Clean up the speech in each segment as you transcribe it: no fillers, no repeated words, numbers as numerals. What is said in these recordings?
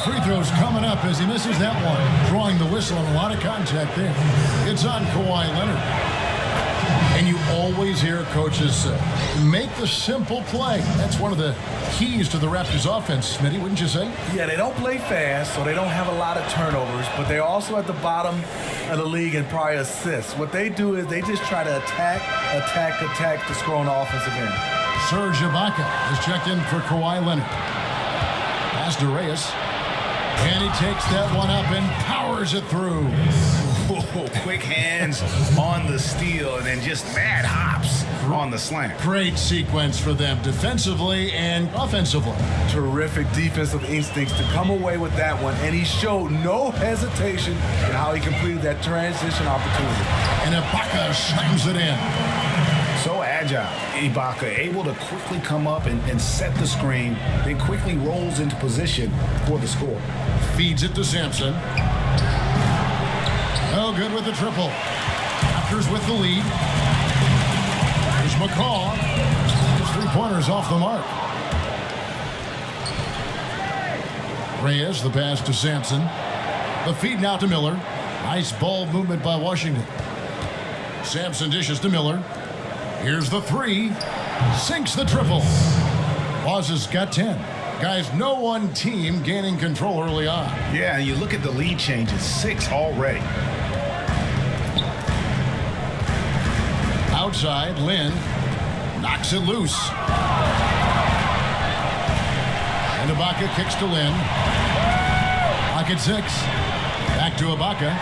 Free throw's coming up as he misses that one. Drawing the whistle and a lot of contact there. It's on Kawhi Leonard. And you always hear coaches say, make the simple play. That's one of the keys to the Raptors offense, Smitty, wouldn't you say? Yeah, they don't play fast, so they don't have a lot of turnovers, but they're also at the bottom of the league in prior assists. What they do is they just try to attack to score on the offensive end. Serge Ibaka is checked in for Kawhi Leonard. Pass to Reyes. And he takes that one up and powers it through. Whoa, quick hands on the steal and then just mad hops on the slant. Great sequence for them defensively and offensively. Terrific defensive instincts to come away with that one, and he showed no hesitation in how he completed that transition opportunity. And Ibaka slams it in. So agile. Ibaka able to quickly come up and set the screen, then quickly rolls into position for the score. Feeds it to Sampson. No good with the triple. Raptors with the lead. There's McCaw. His three-pointers off the mark. Reyes, the pass to Sampson. The feed now to Miller. Nice ball movement by Washington. Sampson dishes to Miller. Here's the three. Sinks the triple. Waz has got 10. Guys, no one team gaining control early on. Yeah, you look at the lead changes, 6 already. Outside, Lynn knocks it loose. And Ibaka kicks to Lynn. Pocket 6. Back to Ibaka.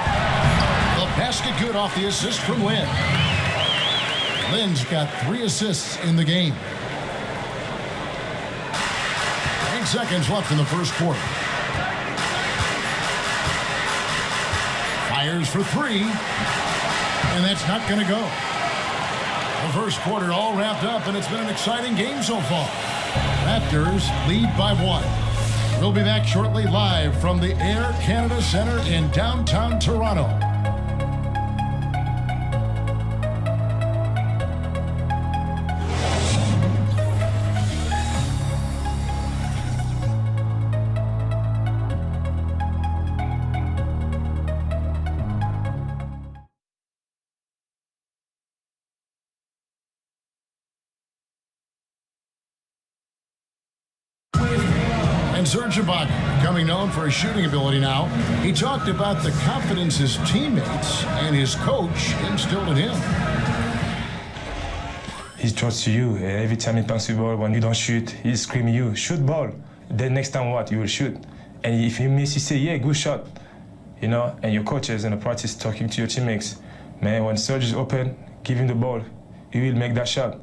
The basket good off the assist from Lynn. Lynn's got 3 assists in the game. 8 seconds left in the first quarter. Fires for 3. And that's not going to go. The first quarter all wrapped up, and it's been an exciting game so far. Raptors lead by 1. We'll be back shortly live from the Air Canada Centre in downtown Toronto. And Serge Ibaka, becoming known for his shooting ability now, he talked about the confidence his teammates and his coach instilled in him. He trusts you. Every time he passes the ball, when you don't shoot, he's screaming you, shoot ball. Then next time what? You will shoot. And if you miss, you say, yeah, good shot. You know, and your coaches in the practice talking to your teammates. Man, when Serge is open, give him the ball. He will make that shot.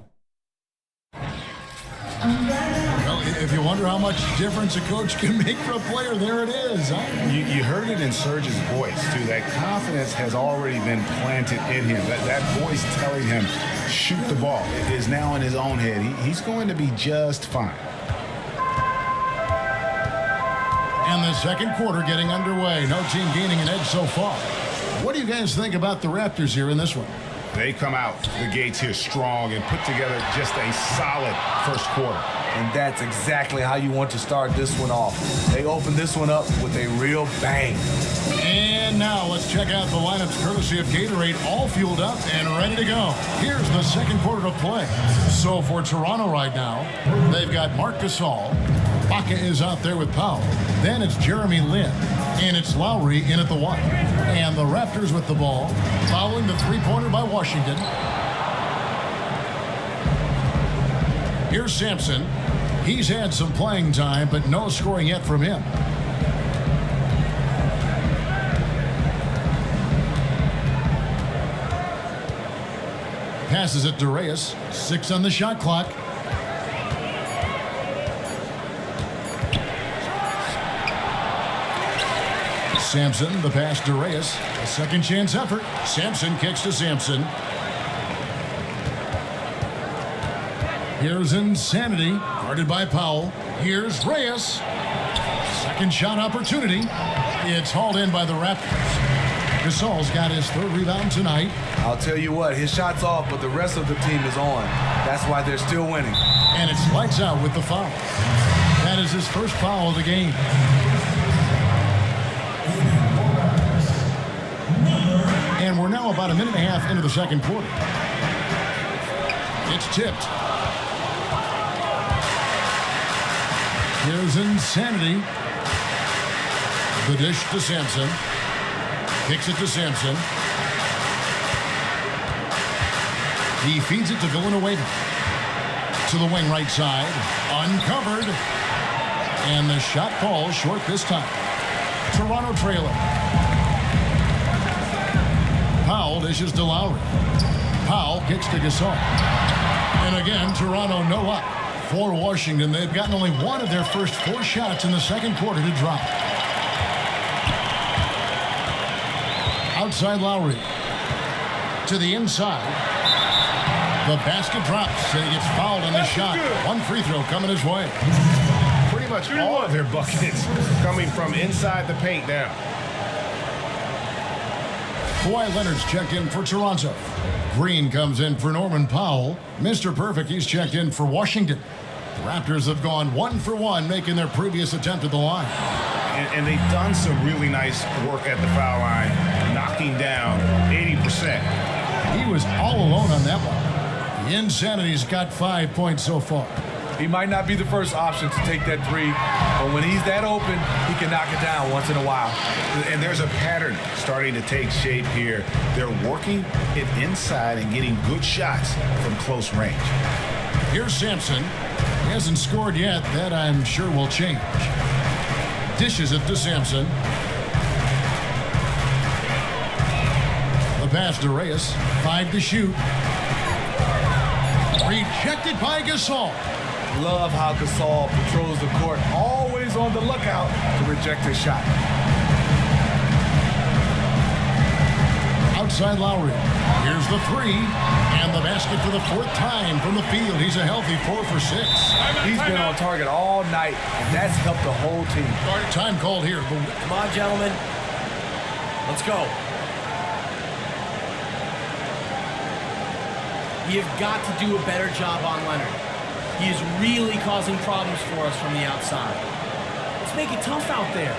Well, if you wonder how much difference a coach can make for a player, there it is. Huh? You heard it in Serge's voice, too. That confidence has already been planted in him. That voice telling him, shoot the ball, is now in his own head. He's going to be just fine. And the second quarter getting underway. No team gaining an edge so far. What do you guys think about the Raptors here in this one? They come out the gates here strong and put together just a solid first quarter. And that's exactly how you want to start this one off. They open this one up with a real bang. And now let's check out the lineups courtesy of Gatorade, all fueled up and ready to go. Here's the second quarter of play. So for Toronto right now, they've got Marc Gasol. Ibaka is out there with Powell. Then it's Jeremy Lin. And it's Lowry in at the 1. And the Raptors with the ball, following the three-pointer by Washington. Here's Sampson. He's had some playing time, but no scoring yet from him. Passes it to Reyes. 6 on the shot clock. Sampson, the pass to Reyes. A second chance effort. Sampson kicks to Sampson. Here's Insanity, guarded by Powell. Here's Reyes. Second shot opportunity. It's hauled in by the Raptors. Gasol's got his 3rd rebound tonight. I'll tell you what, his shot's off, but the rest of the team is on. That's why they're still winning. And it's lights out with the foul. That is his first foul of the game. into the second quarter. It's tipped. Here's Insanity. The dish to Sampson. Kicks it to Sampson. He feeds it to Villanueva. To the wing right side. Uncovered. And the shot falls short this time. Toronto trailer. Powell dishes to Lowry. Powell kicks to Gasol. And again, Toronto no up. For Washington, they've gotten only one of their first 4 shots in the second quarter to drop. Outside Lowry. To the inside. The basket drops, and he gets fouled on the shot. One free throw coming his way. Pretty much all of their buckets coming from inside the paint now. Kawhi Leonard's checked in for Toronto. Green comes in for Norman Powell. Mr. Perfect, he's checked in for Washington. The Raptors have gone 1 for 1, making their previous attempt at the line. And they've done some really nice work at the foul line, knocking down 80%. He was all alone on that one. The Insanity's got 5 points so far. He might not be the first option to take that three, but when he's that open, he can knock it down once in a while. And there's a pattern starting to take shape here. They're working it inside and getting good shots from close range. Here's Sampson. He hasn't scored yet. That, I'm sure, will change. Dishes it to Sampson. The pass to Reyes. 5 to shoot. Rejected by Gasol. Love how Gasol patrols the court, always on the lookout to reject his shot. Outside Lowry. Here's the 3. And the basket for the 4th time from the field. He's a healthy 4 for 6. He's been on target all night, and that's helped the whole team. Time called here. Come on, gentlemen. Let's go. You've got to do a better job on Leonard. He is really causing problems for us from the outside. Let's make it tough out there.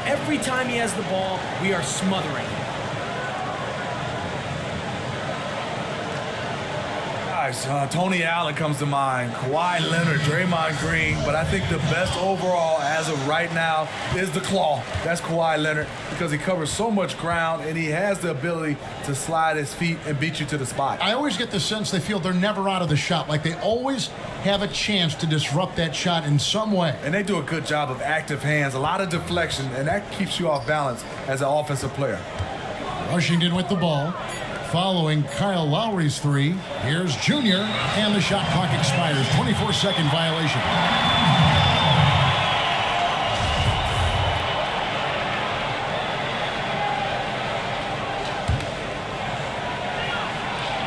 Every time he has the ball, we are smothering him. Nice. Tony Allen comes to mind. Kawhi Leonard, Draymond Green. But I think the best overall as of right now is the claw. That's Kawhi Leonard because he covers so much ground and he has the ability to slide his feet and beat you to the spot. I always get the sense they feel they're never out of the shot. Like they always have a chance to disrupt that shot in some way. And they do a good job of active hands, a lot of deflection, and that keeps you off balance as an offensive player. Washington with the ball. Following Kyle Lowry's 3, here's Junior, and the shot clock expires. 24-second violation.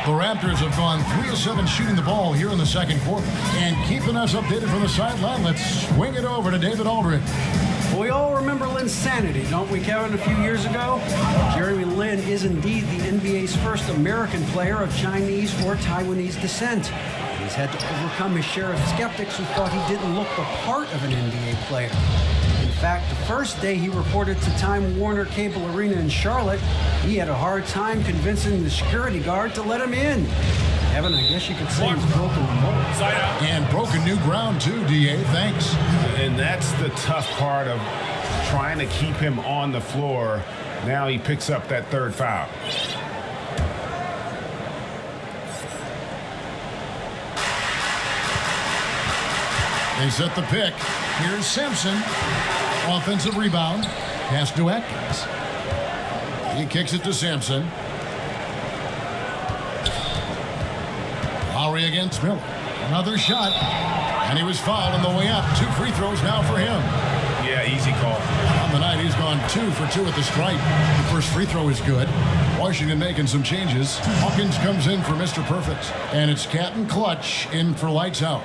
The Raptors have gone 3 of 7 shooting the ball here in the second quarter. And keeping us updated from the sideline, let's swing it over to David Aldridge. Well, we all remember Linsanity, don't we, Kevin, a few years ago? Jeremy Lin is indeed the NBA's first American player of Chinese or Taiwanese descent. He's had to overcome his share of skeptics who thought he didn't look the part of an NBA player. In fact, the first day he reported to Time Warner Cable Arena in Charlotte, he had a hard time convincing the security guard to let him in. Kevin, I guess you could say he's broken the mold. And broken new ground, too, D.A. Thanks. And that's the tough part of trying to keep him on the floor. Now he picks up that 3rd foul. They set the pick. Here's Simpson. Offensive rebound. Pass to Atkins. He kicks it to Sampson. Lowry against Miller. Another shot. And he was fouled on the way up. 2 free throws now for him. Yeah, easy call. On the night, he's gone 2 for 2 at the stripe. The first free throw is good. Washington making some changes. Hawkins comes in for Mr. Perfect. And it's Captain Clutch in for lights out.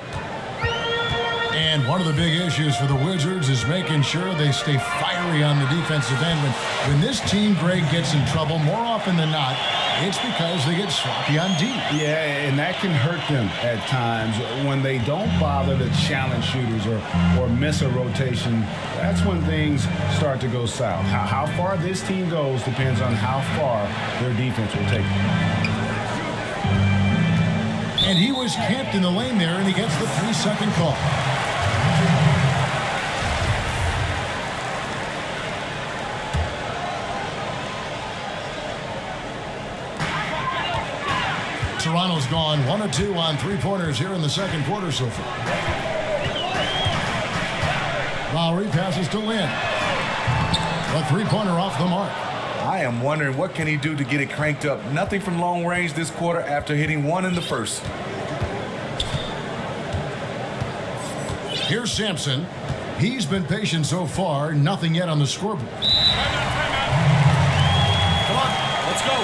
And one of the big issues for the Wizards is making sure they stay fiery on the defensive end. When this team, Greg, gets in trouble, more often than not, it's because they get sloppy on D. Yeah, and that can hurt them at times. When they don't bother to challenge shooters or miss a rotation, that's when things start to go south. How far this team goes depends on how far their defense will take them. And he was camped in the lane there, and he gets the 3-second call. Toronto's gone 1 of 2 on three-pointers here in the second quarter so far. Lowry passes to Lin. A three-pointer off the mark. I am wondering what can he do to get it cranked up. Nothing from long range this quarter after hitting one in the first. Here's Sampson. He's been patient so far. Nothing yet on the scoreboard. Come on, let's go.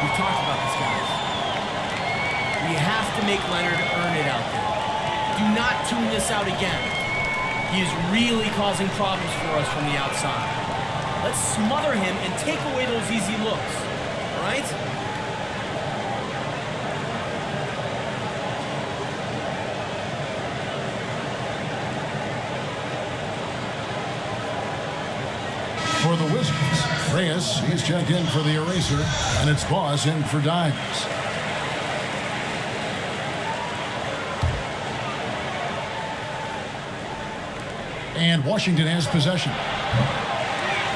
We've talked about this, guys. We have to make Leonard earn it out there. Do not tune this out again. He is really causing problems for us from the outside. Let's smother him and take away those easy looks. All right? For the Wizards, Reyes, he's checked in for the eraser, and it's Boss in for Dimes. And Washington has possession.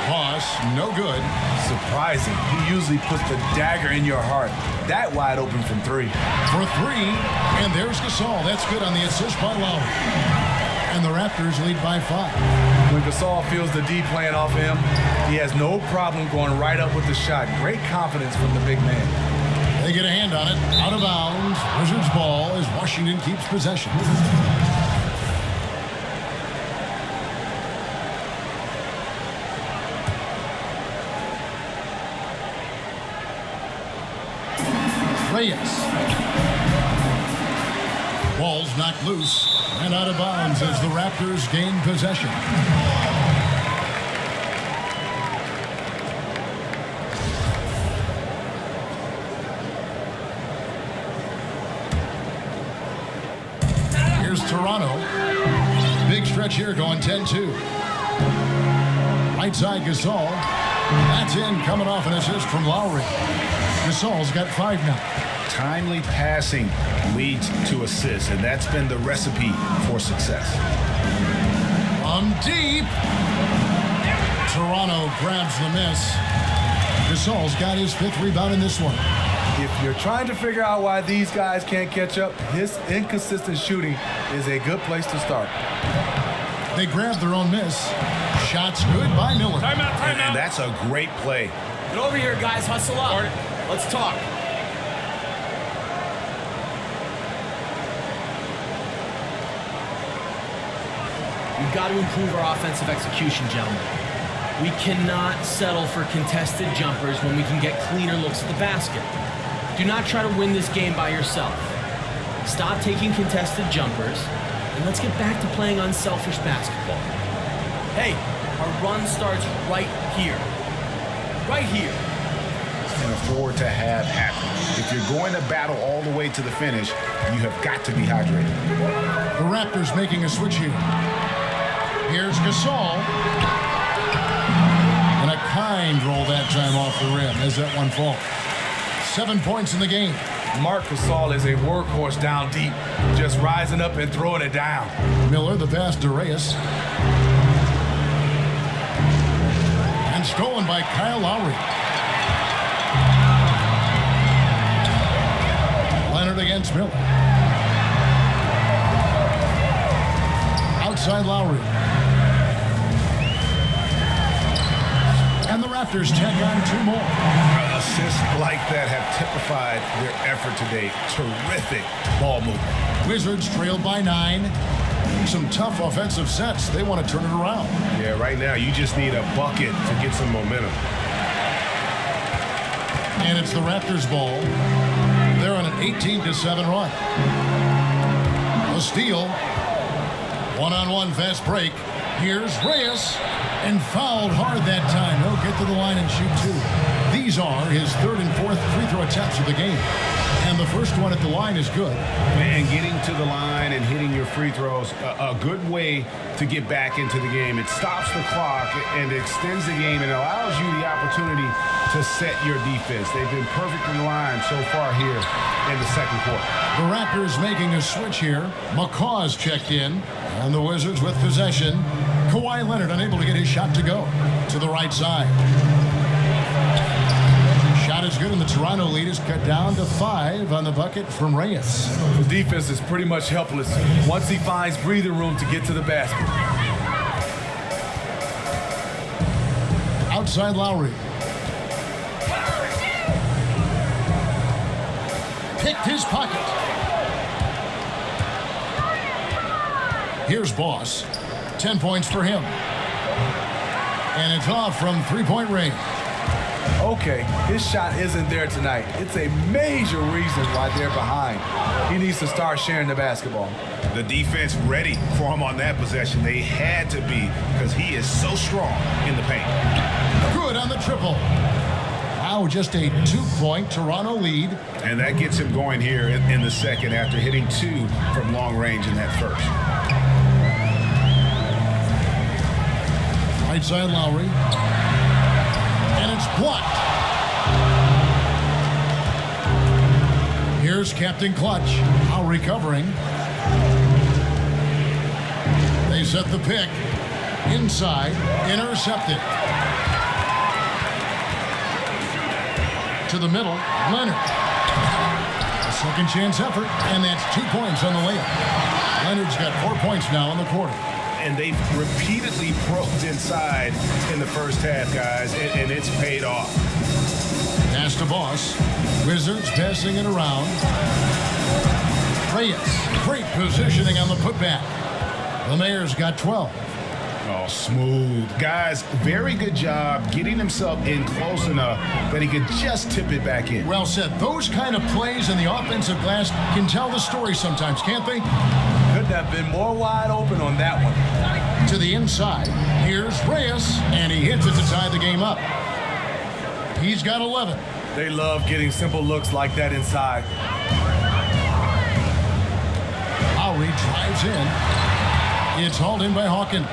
Boss, no good. Surprising. He usually puts the dagger in your heart. That wide open from three. For three, and there's Gasol. That's good on the assist by Lowry. And the Raptors lead by 5. When Gasol feels the D playing off him, he has no problem going right up with the shot. Great confidence from the big man. They get a hand on it. Out of bounds. Wizards ball as Washington keeps possession. Reyes. Ball's knocked loose and out of bounds as the Raptors gain possession. Here's Toronto. Big stretch here going 10-2. Right side Gasol. That's in, coming off an assist from Lowry. Gasol's got 5 now. Timely passing leads to assists, and that's been the recipe for success. From deep. Toronto grabs the miss. Gasol's got his 5th rebound in this one. If you're trying to figure out why these guys can't catch up, his inconsistent shooting is a good place to start. They grab their own miss. Shots good by Miller. Timeout. And that's a great play. Get over here, guys. Hustle up. Let's talk. We've got to improve our offensive execution, gentlemen. We cannot settle for contested jumpers when we can get cleaner looks at the basket. Do not try to win this game by yourself. Stop taking contested jumpers, and let's get back to playing unselfish basketball. Hey, our run starts right here. Right here. Can afford to have happen. If you're going to battle all the way to the finish, you have got to be hydrated. The Raptors making a switch here. Here's Gasol. And a kind roll that time off the rim as that one falls. 7 points in the game. Marc Gasol is a workhorse down deep, just rising up and throwing it down. Miller, the pass to Reyes. And stolen by Kyle Lowry. Leonard against Miller. Outside Lowry. And the Raptors tack on 2 more. Assists like that have typified their effort today. Terrific ball movement. Wizards trailed by 9. Some tough offensive sets. They want to turn it around. Yeah, right now you just need a bucket to get some momentum. And it's the Raptors ball. They're on an 18-7 run. A steal. One-on-one fast break. Here's Reyes, and fouled hard that time. He'll get to the line and shoot two. These are his third and fourth free throw attempts of the game. And the first one at the line is good. And getting to the line and hitting your free throws, a good way to get back into the game. It stops the clock and extends the game and allows you the opportunity to set your defense. They've been perfect in the line so far here in the second quarter. The Raptors making a switch here. McCaw's checked in, and the Wizards with possession. Kawhi Leonard unable to get his shot to go to the right side. Shot is good, and the Toronto lead is cut down to 5 on the bucket from Reyes. The defense is pretty much helpless once he finds breathing room to get to the basket. Outside Lowry. Picked his pocket. Here's Boss. 10 points for him. And it's off from three-point range. Okay, his shot isn't there tonight. It's a major reason why they're behind. He needs to start sharing the basketball. The defense ready for him on that possession. They had to be because he is so strong in the paint. Good on the triple. Now just a 2-point Toronto lead. And that gets him going here in the second after hitting 2 from long range in that first. Right side Lowry. And it's blocked. Here's Captain Clutch. Now recovering. They set the pick. Inside. Intercepted. To the middle. Leonard. A second chance effort. And that's 2 points on the layup. Leonard's got 4 points now in the quarter. And they've repeatedly probed inside in the first half, guys, and it's paid off. Pass to Boss. Wizards passing it around. Reyes, great positioning on the putback. The Mayor's got 12. Oh, smooth. Guys, very good job getting himself in close enough that he could just tip it back in. Well said. Those kind of plays in the offensive glass can tell the story sometimes, can't they? Couldn't have been more wide open on that one. To the inside. Here's Reyes, and he hits it to tie the game up. He's got 11. They love getting simple looks like that inside. Lowry drives in. It's hauled in by Hawkins.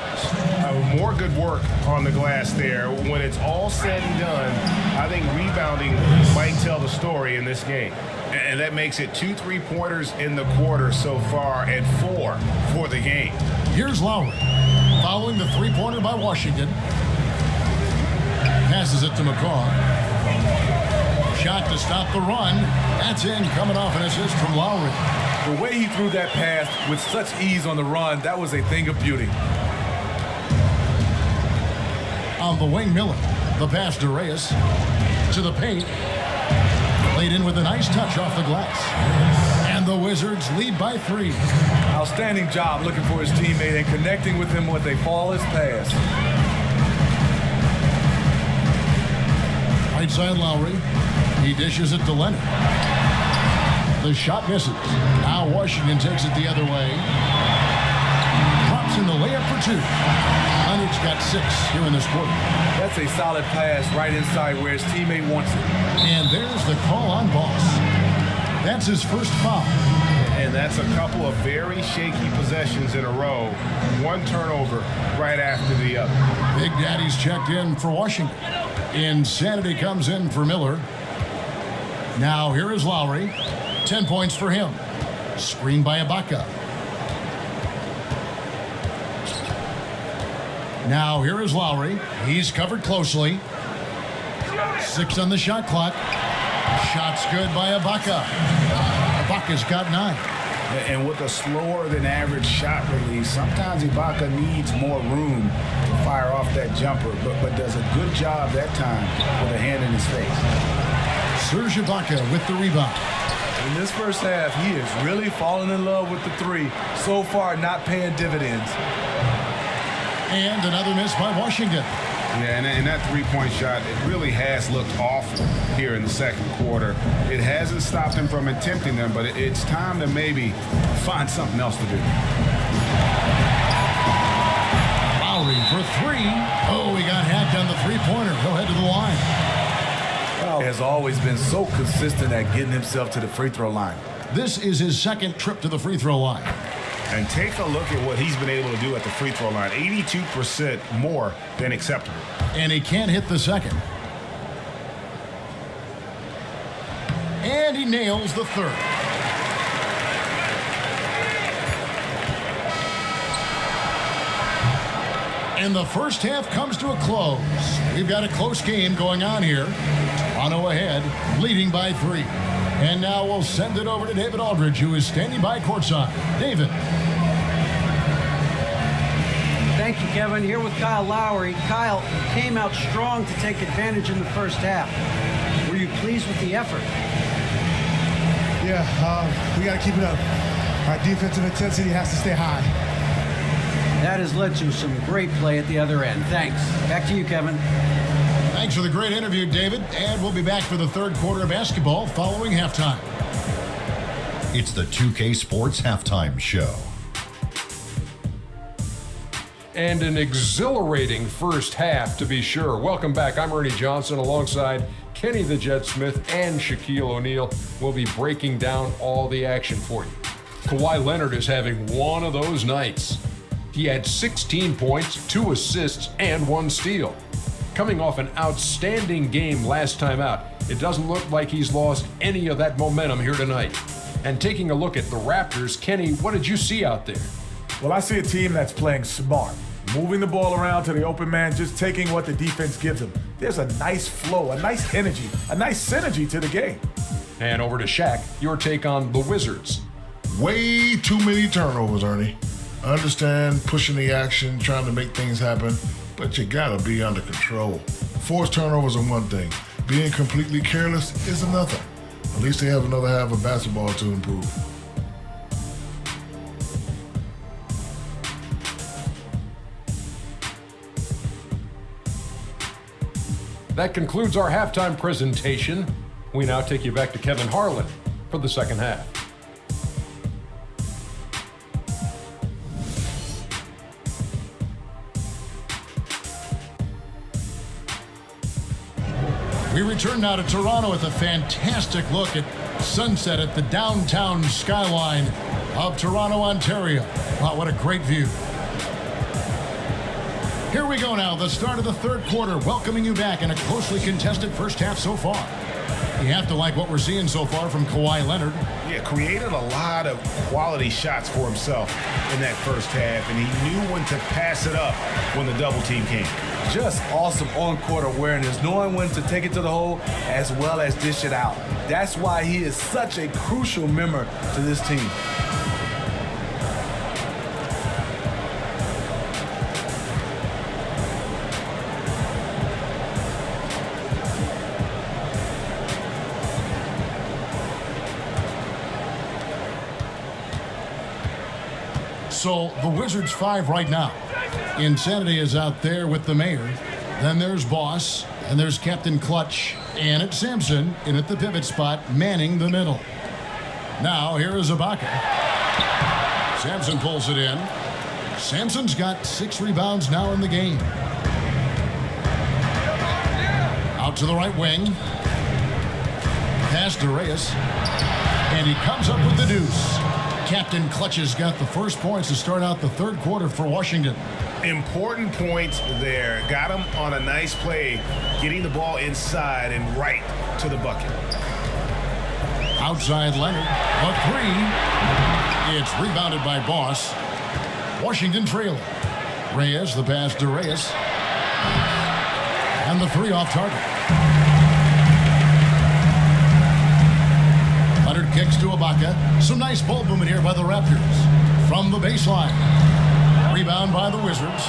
More good work on the glass there. When it's all said and done, I think rebounding might tell the story in this game. And that makes it 2 3-pointers in the quarter so far and 4 for the game. Here's Lowry. Following the three-pointer by Washington. Passes it to McCaw. Shot to stop the run. That's in, coming off an assist from Lowry. The way he threw that pass with such ease on the run, that was a thing of beauty. On the wing, Miller. The pass to Reyes. To the paint. Laid in with a nice touch off the glass. And the Wizards lead by 3. Outstanding job looking for his teammate and connecting with him with a flawless pass. Right side Lowry. He dishes it to Leonard. The shot misses. Now Washington takes it the other way. Drops in the layup for 2. Leonard's got 6 here in this quarter. That's a solid pass right inside where his teammate wants it. And there's the call on Boss. That's his first foul. And that's a couple of very shaky possessions in a row. One turnover right after the other. Big Daddy's checked in for Washington. Insanity comes in for Miller. Now here is Lowry. 10 points for him. Screened by Ibaka. Now here is Lowry. He's covered closely. 6 on the shot clock. Shot's good by Ibaka. Ibaka's got 9. And with a slower than average shot release, sometimes Ibaka needs more room to fire off that jumper, but does a good job that time with a hand in his face. Serge Ibaka with the rebound. In this first half, he is really falling in love with the 3. So far, not paying dividends. And another miss by Washington. Yeah, and that 3-point shot, it really has looked awful here in the second quarter. It hasn't stopped him from attempting them, but it's time to maybe find something else to do. Lowry for three. Oh, he got hacked on the three-pointer. He'll head to the line. Has always been so consistent at getting himself to the free throw line. This is his second trip to the free throw line. And take a look at what he's been able to do at the free throw line. 82% more than acceptable. And he can't hit the second. And he nails the third. And the first half comes to a close. We've got a close game going on here. Toronto ahead, leading by 3. And now we'll send it over to David Aldridge, who is standing by courtside. David. Thank you, Kevin. Here with Kyle Lowry. Kyle came out strong to take advantage in the first half. Were you pleased with the effort? Yeah, we got to keep it up. Our defensive intensity has to stay high. That has led to some great play at the other end. Thanks. Back to you, Kevin. Thanks for the great interview, David. And we'll be back for the third quarter of basketball following halftime. It's the 2K Sports Halftime Show. And an exhilarating first half, to be sure. Welcome back. I'm Ernie Johnson alongside Kenny the Jet Smith and Shaquille O'Neal. We'll be breaking down all the action for you. Kawhi Leonard is having one of those nights. He had 16 points, 2 assists, and 1 steal. Coming off an outstanding game last time out, it doesn't look like he's lost any of that momentum here tonight. And taking a look at the Raptors, Kenny, what did you see out there? Well, I see a team that's playing smart, moving the ball around to the open man, just taking what the defense gives them. There's a nice flow, a nice energy, a nice synergy to the game. And over to Shaq, your take on the Wizards. Way too many turnovers, Ernie. I understand pushing the action, trying to make things happen, but you gotta be under control. Forced turnovers are one thing. Being completely careless is another. At least they have another half of basketball to improve. That concludes our halftime presentation. We now take you back to Kevin Harlan for the second half. We return now to Toronto with a fantastic look at sunset at the downtown skyline of Toronto, Ontario. Wow, what a great view. Here we go now, the start of the third quarter, welcoming you back in a closely contested first half so far. You have to like what we're seeing so far from Kawhi Leonard. Yeah, created a lot of quality shots for himself in that first half, and he knew when to pass it up when the double team came. Just awesome on-court awareness, knowing when to take it to the hole as well as dish it out. That's why he is such a crucial member to this team. So the Wizards 5 right now. Insanity is out there with the mayor. Then there's Boss, and there's Captain Clutch, and it's Sampson in at the pivot spot, manning the middle. Now here is Ibaka. Sampson pulls it in. Sampson's got 6 rebounds now in the game. Out to the right wing. Pass to Reyes. And he comes up with the deuce. Captain Clutch has got the first points to start out the third quarter for Washington. Important points there. Got him on a nice play, getting the ball inside and right to the bucket. Outside Leonard, a 3. It's rebounded by Boss. Washington trailing. Reyes, the pass to Reyes. And the 3 off target. Leonard kicks to Ibaka. Some nice ball movement here by the Raptors. From the baseline. Rebound by the Wizards.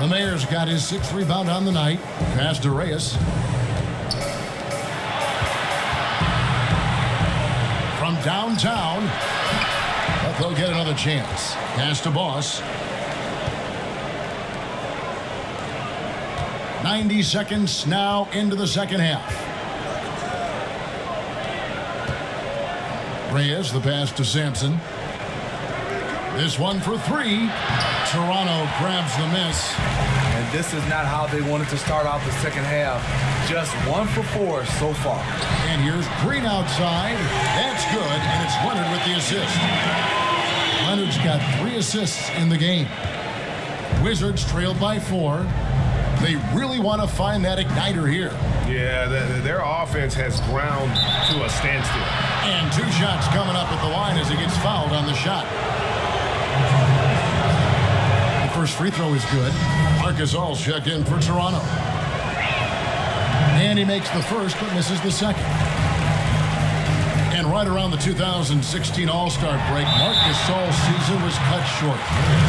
The Mayor's got his 6th rebound on the night. Pass to Reyes. From downtown. But they'll get another chance. Pass to Boss. 90 seconds now into the second half. Reyes, the pass to Sampson. This one for 3. Toronto grabs the miss. And this is not how they wanted to start out the second half. Just 1 for 4 so far. And here's Green outside. That's good, and it's Leonard with the assist. Leonard's got 3 assists in the game. Wizards trailed by 4. They really want to find that igniter here. Yeah, their offense has ground to a standstill. And 2 shots coming up at the line as he gets fouled on the shot. The first free throw is good. Marcus All's checked in for Toronto. And he makes the first but misses the second. And right around the 2016 All-Star break, Marc Gasol's season was cut short.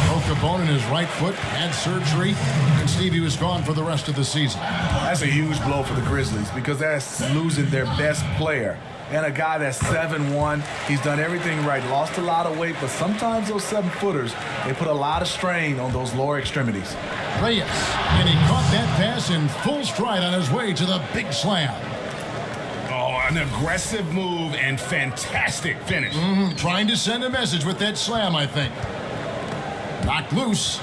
Broke a bone in his right foot, had surgery, and Stevie was gone for the rest of the season. That's a huge blow for the Grizzlies because that's losing their best player. And a guy that's 7'1", he's done everything right. Lost a lot of weight, but sometimes those 7-footers, they put a lot of strain on those lower extremities. Reyes, and he caught that pass in full stride on his way to the big slam. Oh, an aggressive move and fantastic finish. Trying to send a message with that slam, I think. Knocked loose.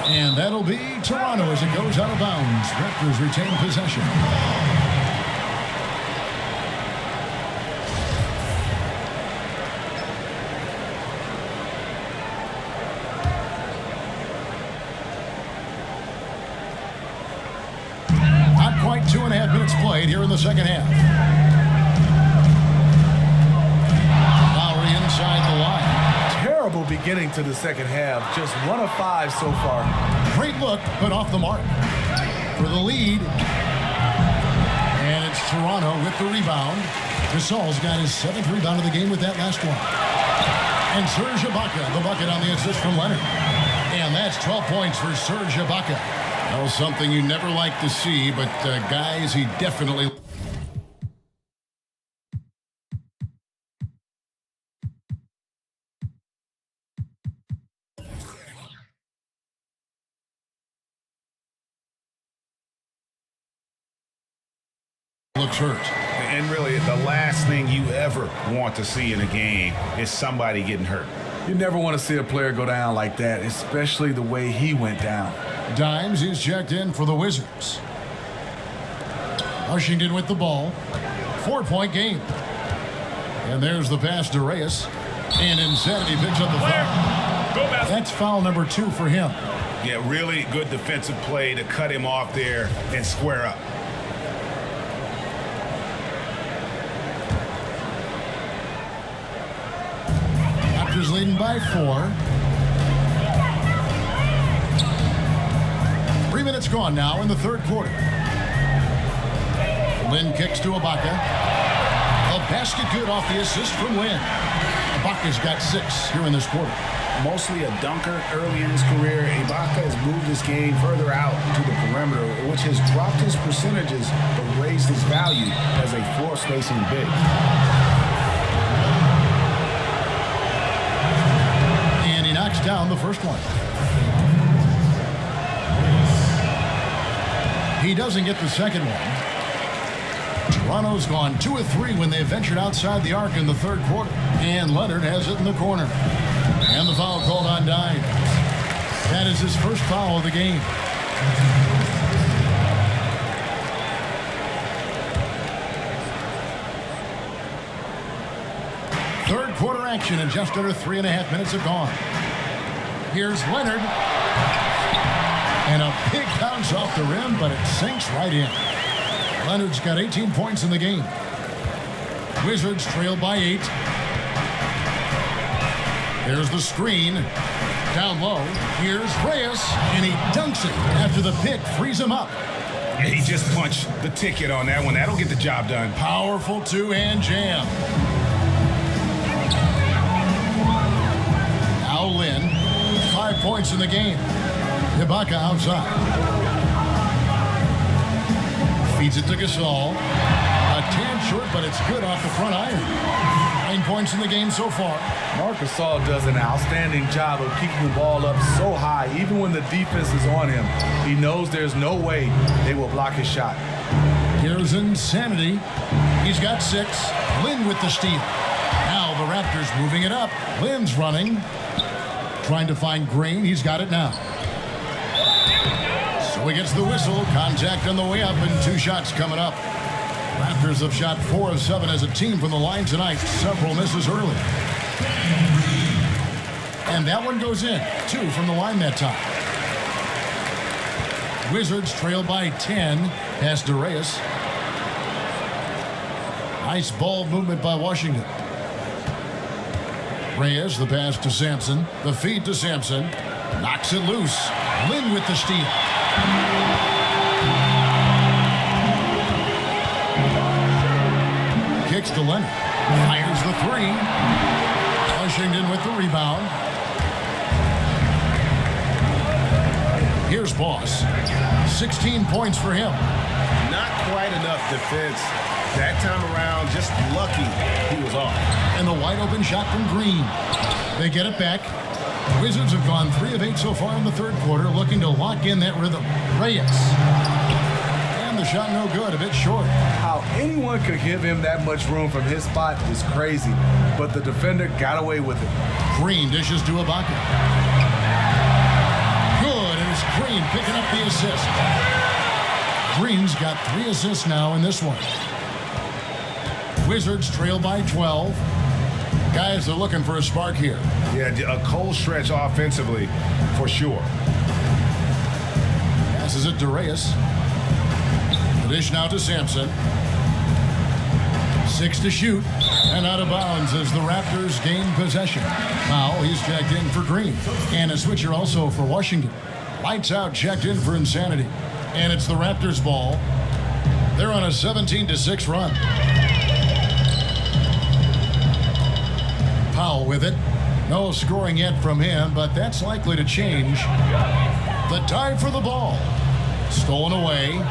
And that'll be Toronto as it goes out of bounds. Raptors retain possession. Not quite 2.5 minutes played here in the second half. Lowry inside the line. Terrible beginning to the second half. Just 1 of 5 so far. Great look, but off the mark. For the lead. And it's Toronto with the rebound. Gasol's got his 7th rebound of the game with that last one. And Serge Ibaka, the bucket on the assist from Leonard. And that's 12 points for Serge Ibaka. Well, something you never like to see, but guys, he definitely... looks hurt. And really, the last thing you ever want to see in a game is somebody getting hurt. You never want to see a player go down like that, especially the way he went down. Dimes is checked in for the Wizards. Washington with the ball. 4-point game. And there's the pass to Reyes. And Insanity picks up the foul. That's foul number 2 for him. Yeah, really good defensive play to cut him off there and square up. Raptors leading by 4. 3 minutes gone now in the third quarter. Lin kicks to Ibaka. A basket good off the assist from Lin. Ibaka's got 6 here in this quarter. Mostly a dunker early in his career, Ibaka has moved his game further out to the perimeter, which has dropped his percentages but raised his value as a floor-spacing big. And he knocks down the first one. He doesn't get the second one. Toronto's gone 2 of 3 when they ventured outside the arc in the third quarter. And Leonard has it in the corner. And the foul called on Dimes. That is his first foul of the game. Third quarter action and just under 3.5 minutes have gone. Here's Leonard. And a big bounce off the rim, but it sinks right in. Leonard's got 18 points in the game. Wizards trail by 8. There's the screen. Down low. Here's Reyes, and he dunks it after the pick frees him up. And he just punched the ticket on that one. That'll get the job done. Powerful two-hand jam. Now Lin, 5 points in the game. Ibaka outside. Feeds it to Gasol. A tad short, but it's good off the front iron. 9 points in the game so far. Marc Gasol does an outstanding job of keeping the ball up so high, even when the defense is on him. He knows there's no way they will block his shot. Here's Insanity. He's got 6. Lin with the steal. Now the Raptors moving it up. Lin's running. Trying to find Green. He's got it now. So he gets the whistle. Contact on the way up and 2 shots coming up. Raptors have shot 4 of 7 as a team from the line tonight. Several misses early. And that one goes in. 2 from the line that time. Wizards trail by 10. Pass to Reyes. Nice ball movement by Washington. Reyes, the pass to Sampson. The feed to Sampson. Knocks it loose. Lynn with the steal. Kicks to Leonard. Fires the 3. Washington with the rebound. Here's Boss. 16 points for him. Not quite enough defense. That time around, just lucky he was off. And the wide open shot from Green. They get it back. Wizards have gone 3 of 8 so far in the third quarter, looking to lock in that rhythm. Reyes. And the shot no good, a bit short. How anyone could give him that much room from his spot is crazy, but the defender got away with it. Green dishes to Ibaka. Good, and it's Green picking up the assist. Green's got 3 assists now in this one. Wizards trail by 12. Guys are looking for a spark here. Yeah, a cold stretch offensively, for sure. Passes it to Reyes. The dish now to Sampson. 6 to shoot. And out of bounds as the Raptors gain possession. Now he's checked in for Green. And a switcher also for Washington. Lights out, checked in for Insanity. And it's the Raptors ball. They're on a 17-6 run. Powell with it. No scoring yet from him, but that's likely to change. The tie for the ball. Stolen away.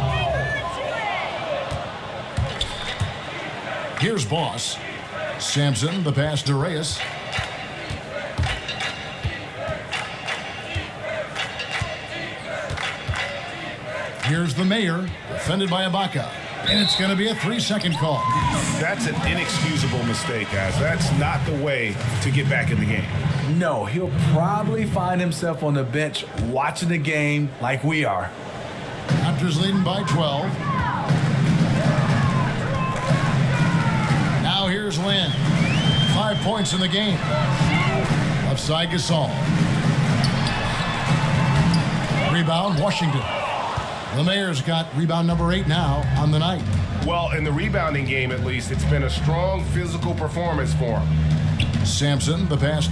Here's Boss. Sampson, the pass to Reyes. Here's the Mayor, defended by Ibaka. And it's going to be a 3-second call. That's an inexcusable mistake, guys. That's not the way to get back in the game. No, he'll probably find himself on the bench watching the game like we are. Raptors leading by 12. Now here's Lynn. 5 points in the game. Offside Gasol. Rebound, Washington. The Mayor's got rebound number 8 now on the night. Well, in the rebounding game, at least, it's been a strong physical performance for him. Sampson, the pass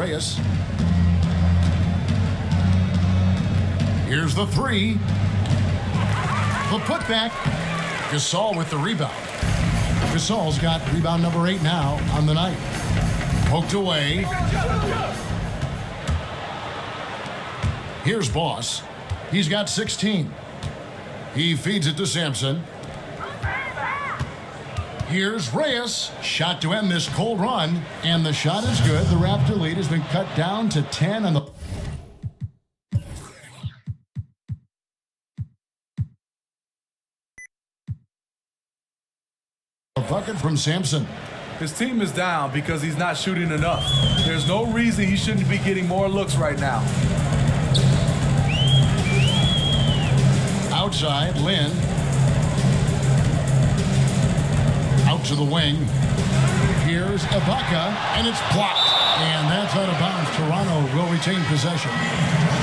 Reyes. Here's the three. The putback. Gasol with the rebound. Gasol's got rebound number 8 now on the night. Poked away. Here's Boss. He's got 16. He feeds it to Sampson. Here's Reyes. Shot to end this cold run. And the shot is good. The Raptor lead has been cut down to 10 on the... A bucket from Sampson. His team is down because he's not shooting enough. There's no reason he shouldn't be getting more looks right now. Outside, Lynn. Out to the wing. Here's Ibaka, and it's blocked. And that's out of bounds. Toronto will retain possession.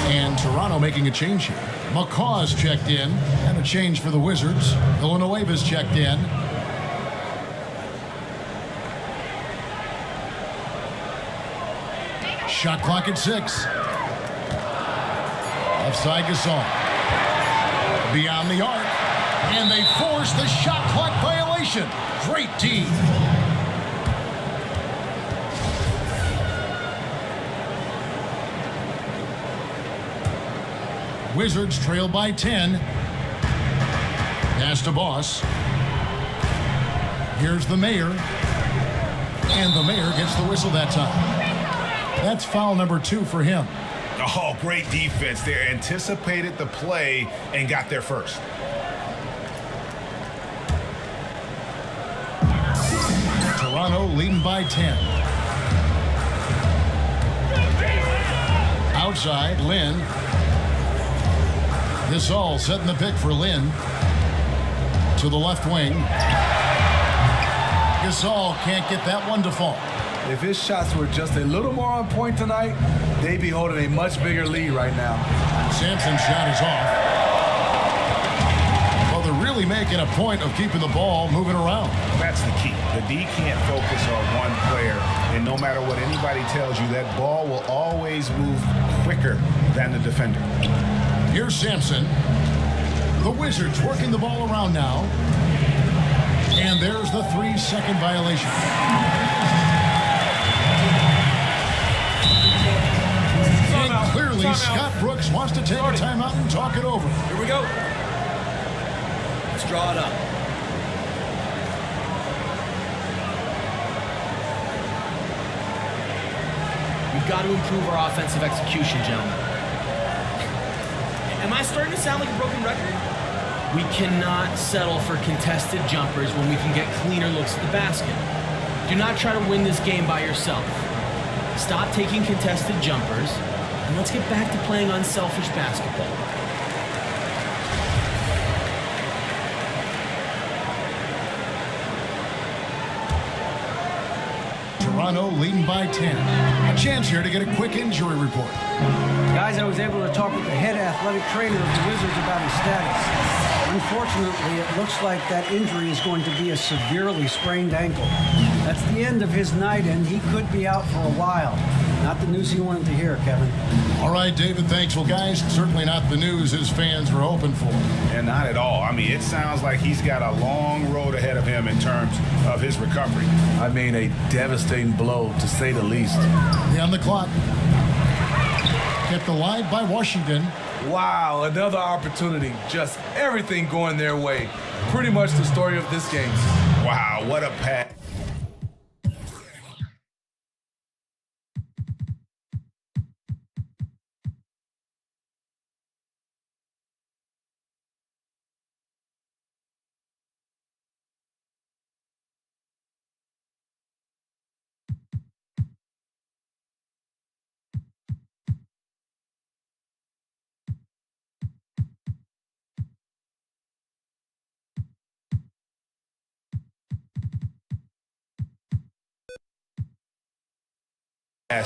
And Toronto making a change here. McCaw's checked in, and a change for the Wizards. Villanueva's checked in. Shot clock at 6. Offside Gasol. Beyond the arc. And they force the shot clock violation. Great D. Wizards trail by 10. Pass to Boss. Here's the Mayor. And the Mayor gets the whistle that time. That's foul number 2 for him. Oh, great defense there. Anticipated the play and got there first. Toronto leading by 10. Outside, Lynn. This all setting the pick for Lynn. To the left wing. Gasol can't get that one to fall. If his shots were just a little more on point tonight, they'd be holding a much bigger lead right now. Sampson's shot is off. Well, they're really making a point of keeping the ball moving around. That's the key. The D can't focus on one player, and no matter what anybody tells you, that ball will always move quicker than the defender. Here's Sampson. The Wizards working the ball around now. And there's the 3-second violation. And clearly, Scott Brooks wants to take a timeout and talk it over. Here we go. Let's draw it up. We've got to improve our offensive execution, gentlemen. Am I starting to sound like a broken record? We cannot settle for contested jumpers when we can get cleaner looks at the basket. Do not try to win this game by yourself. Stop taking contested jumpers, and let's get back to playing unselfish basketball. Toronto leading by 10. A chance here to get a quick injury report. Guys, I was able to talk with the head athletic trainer of the Wizards about his status. Unfortunately, it looks like that injury is going to be a severely sprained ankle. That's the end of his night, and he could be out for a while. Not the news he wanted to hear, Kevin. All right, David, thanks. Well, guys, certainly not the news his fans were hoping for. And not at all. I mean, it sounds like he's got a long road ahead of him in terms of his recovery. I mean, a devastating blow, to say the least. On the clock. Kept alive by Washington. Wow, another opportunity. Just everything going their way. Pretty much the story of this game. Wow, what a pass.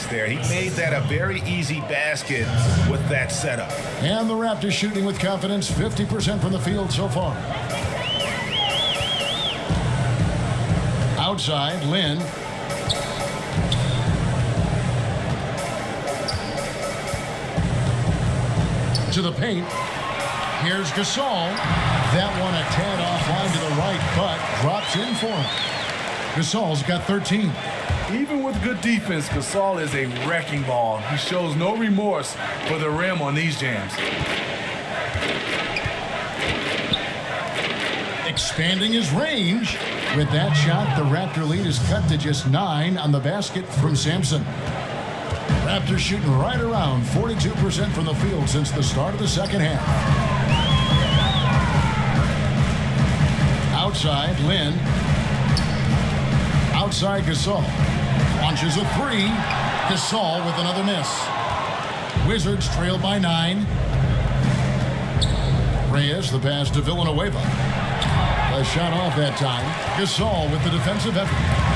There. He made that a very easy basket with that setup. And the Raptors shooting with confidence, 50% from the field so far. Outside, Lynn. into the paint. Here's Gasol. That one a tad offline to the right, but drops in for him. Gasol's got 13. Even with good defense, Gasol is a wrecking ball. He shows no remorse for the rim on these jams. Expanding his range. With that shot, the Raptor lead is cut to just 9 on the basket from Sampson. Raptors shooting right around 42% from the field since the start of the second half. Outside, Lin. Outside, Gasol. Launches a 3. Gasol with another miss. Wizards trail by 9. Reyes, the pass to Villanueva. A shot off that time. Gasol with the defensive effort.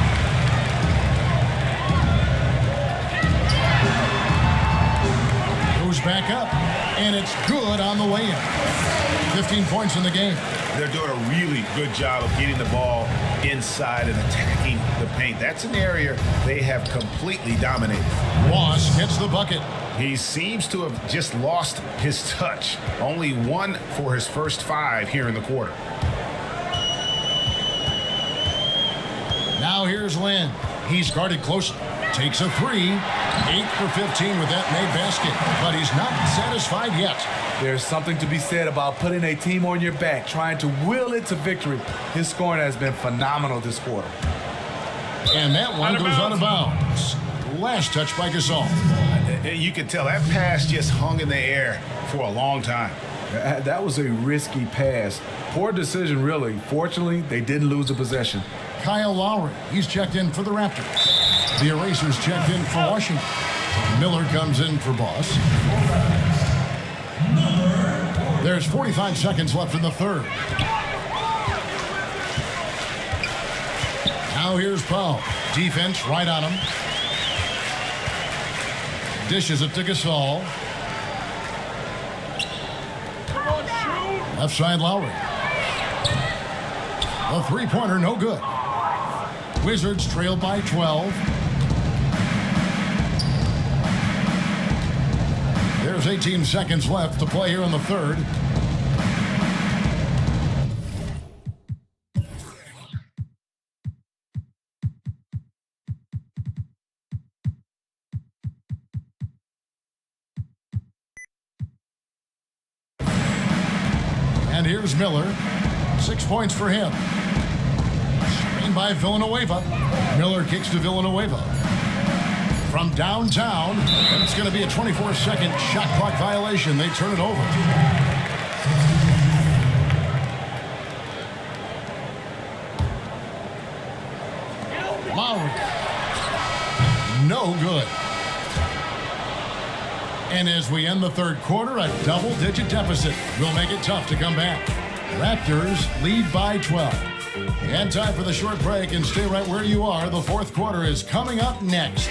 Goes back up, and it's good on the way in. 15 points in the game. They're doing a really good job of getting the ball inside and attacking the paint. That's an area they have completely dominated. Ross gets the bucket. He seems to have just lost his touch. Only 1 for his first 5 here in the quarter. Now here's Lin. He's guarded closely. Takes a 3. 8 for 15 with that made basket, but he's not satisfied yet. There's something to be said about putting a team on your back, trying to will it to victory. His scoring has been phenomenal this quarter. And that one goes out of bounds. Last touch by Gasol. You can tell that pass just hung in the air for a long time. That was a risky pass. Poor decision, really. Fortunately, they didn't lose the possession. Kyle Lowry, he's checked in for the Raptors. The Erasers checked in for Washington. Miller comes in for Boss. There's 45 seconds left in the third. Now here's Powell. Defense right on him. Dishes it to Gasol. Left side Lowry. A three-pointer, no good. Wizards trail by 12. There's 18 seconds left to play here in the third. And here's Miller. 6 points for him. Screen by Villanueva. Miller kicks to Villanueva. From downtown, and it's going to be a 24-second shot clock violation. They turn it over. Lowry. No good. And as we end the third quarter, a double-digit deficit will make it tough to come back. Raptors lead by 12. And time for the short break, and stay right where you are. The fourth quarter is coming up next.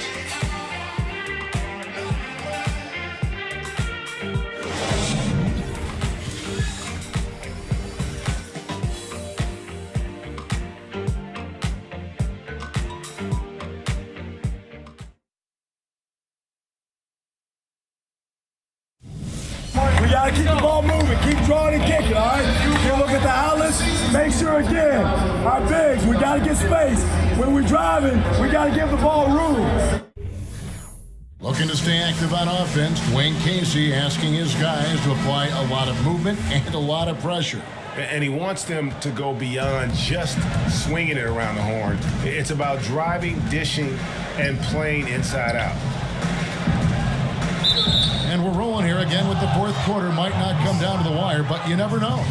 We gotta keep the ball moving, keep drawing and kicking, all right? You look at the outlets, make sure again, our bigs, we gotta get space. When we're driving, we gotta give the ball room. Looking to stay active on offense, Dwayne Casey asking his guys to apply a lot of movement and a lot of pressure. And he wants them to go beyond just swinging it around the horn. It's about driving, dishing, and playing inside out. And we're rolling here again with the fourth quarter. Might not come down to the wire, but you never know.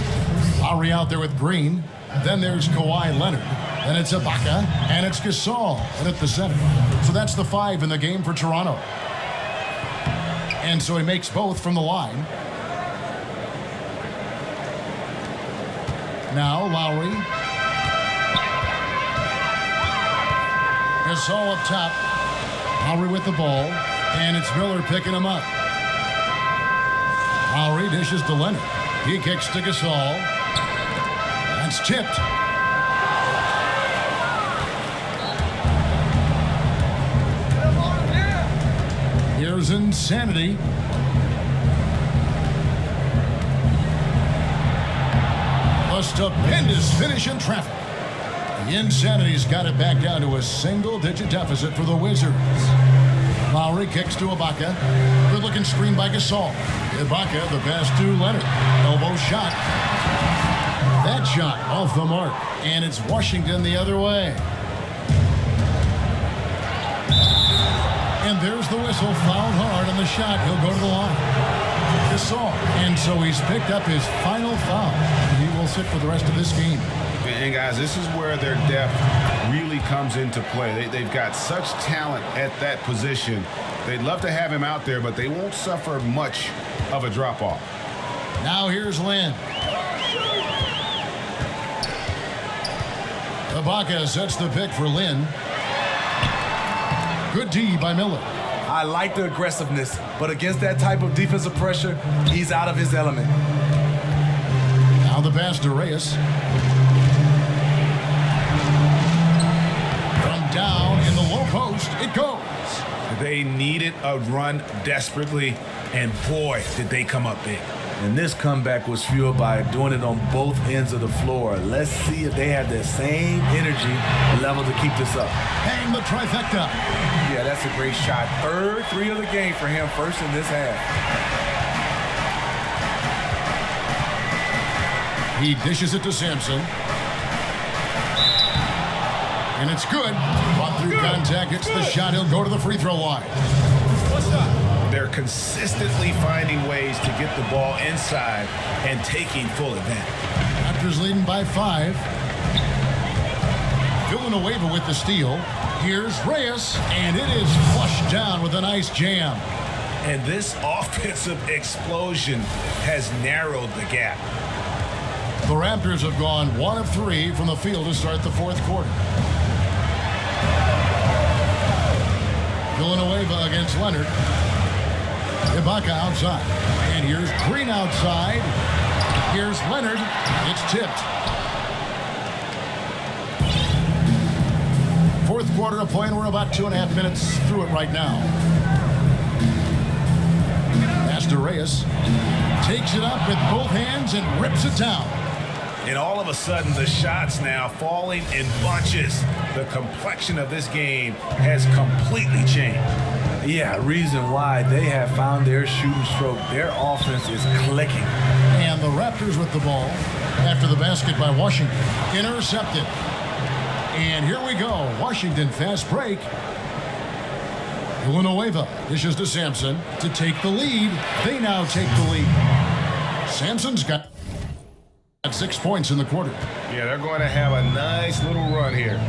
Lowry out there with Green. Then there's Kawhi Leonard. Then it's Ibaka. And it's Gasol at the center. So that's the 5 in the game for Toronto. And so he makes both from the line. Now Lowry. Gasol up top. Lowry with the ball. And it's Miller picking him up. Lowry dishes to Leonard. He kicks to Gasol. That's tipped. Here's Insanity. Stupendous finish in traffic. The Insanity's got it back down to a single-digit deficit for the Wizards. Lowry kicks to Ibaka. Good-looking screen by Gasol. Ibaka, the pass to Leonard. Elbow shot. That shot off the mark. And it's Washington the other way. And there's the whistle. Fouled hard on the shot. He'll go to the line. Gasol. And so he's picked up his final foul. He will sit for the rest of this game. And guys, this is where their depth really comes into play. They've got such talent at that position. They'd love to have him out there, but they won't suffer much of a drop-off. Now here's Lynn. Ibaka sets the pick for Lynn. Good D by Miller. I like the aggressiveness, but against that type of defensive pressure, he's out of his element. Now the pass to Reyes. From down in the low post, it goes. They needed a run desperately, and boy, did they come up big. And this comeback was fueled by doing it on both ends of the floor. Let's see if they have the same energy level to keep this up. And the trifecta. Yeah, that's a great shot. Third three of the game for him, first in this half. He dishes it to Sampson. And it's good. Fought through contact, hits the shot. He'll go to the free throw line. They're consistently finding ways to get the ball inside and taking full advantage. Raptors leading by 5. Villanueva with the steal. Here's Reyes, and it is flushed down with a nice jam. And this offensive explosion has narrowed the gap. The Raptors have gone 1 of 3 from the field to start the fourth quarter. Villanueva against Leonard. Ibaka outside. And here's Green outside. Here's Leonard. It's tipped. Fourth quarter of play, and we're about 2.5 minutes through it right now. Pass to Reyes. Takes it up with both hands and rips it down. And all of a sudden, the shots now falling in bunches. The complexion of this game has completely changed. Yeah, reason why they have found their shooting stroke. Their offense is clicking. And the Raptors with the ball after the basket by Washington. Intercepted. And here we go. Washington fast break. Villanueva dishes to Sampson to take the lead. They now take the lead. Sampson's got 6 points in the quarter. Yeah, they're going to have a nice little run here.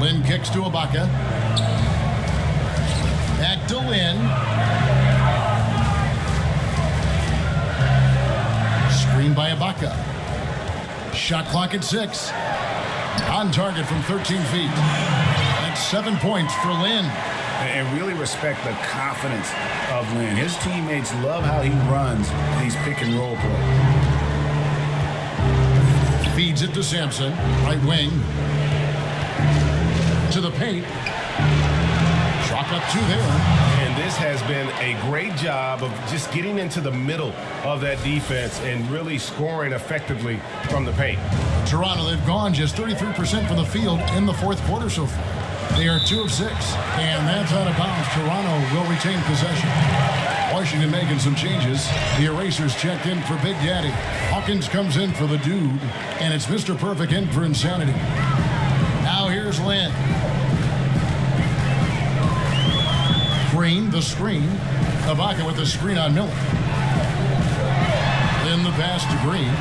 Lynn kicks to Ibaka. Back to Lynn. Screen by Ibaka. Shot clock at 6. On target from 13 feet. That's 7 points for Lynn. And really respect the confidence of Lynn. His teammates love how he runs these pick and roll plays. Feeds it to Sampson. Right wing. To the paint. Chalk up 2 there. And this has been a great job of just getting into the middle of that defense and really scoring effectively from the paint. Toronto, they've gone just 33% from the field in the fourth quarter so far. They are 2 of 6, and that's out of bounds. Toronto will retain possession. Washington making some changes. The Erasers checked in for Big Daddy. Hawkins comes in for the Dude, and it's Mr. Perfect in for Insanity. Now here's Lynn. Green, the screen. Ibaka with the screen on Miller. Then the pass to Green.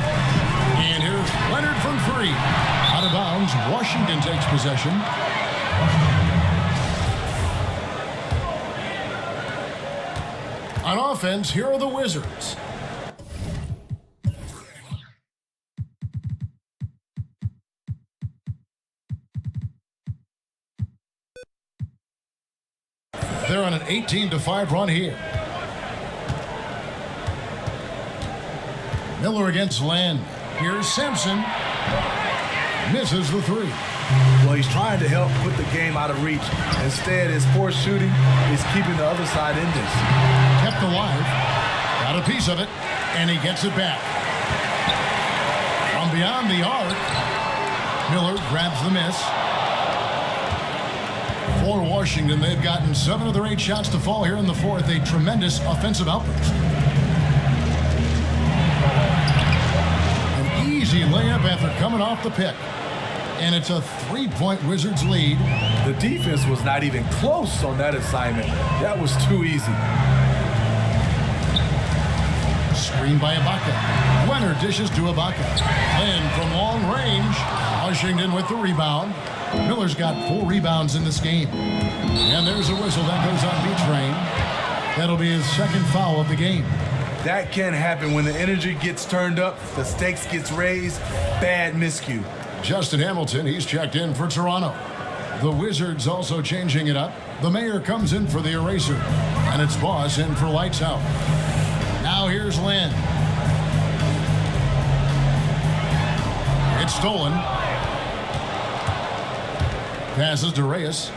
And here's Leonard from 3. Out of bounds, Washington takes possession. On offense, here are the Wizards. They're on an 18-5 run here. Miller against Land. Here's Sampson. Misses the 3. Well, he's trying to help put the game out of reach. Instead, his poor shooting is keeping the other side in this. Kept alive. Got a piece of it, and he gets it back. from beyond the arc. Miller grabs the miss. For Washington, they've gotten 7 of their 8 shots to fall here in the fourth. A tremendous offensive outburst. An easy layup after coming off the pick. And it's a 3-point Wizards lead. The defense was not even close on that assignment. That was too easy. Screen by Ibaka. Leonard dishes to Ibaka. And from long range, Washington with the rebound. Miller's got 4 rebounds in this game. And there's a whistle that goes on B-Train. That'll be his second foul of the game. That can happen when the energy gets turned up, the stakes gets raised. Bad miscue. Justin Hamilton, he's checked in for Toronto. The Wizards also changing it up. The mayor comes in for the eraser. And it's Boss in for lights out. Now here's Lynn. It's stolen. Passes to Reyes.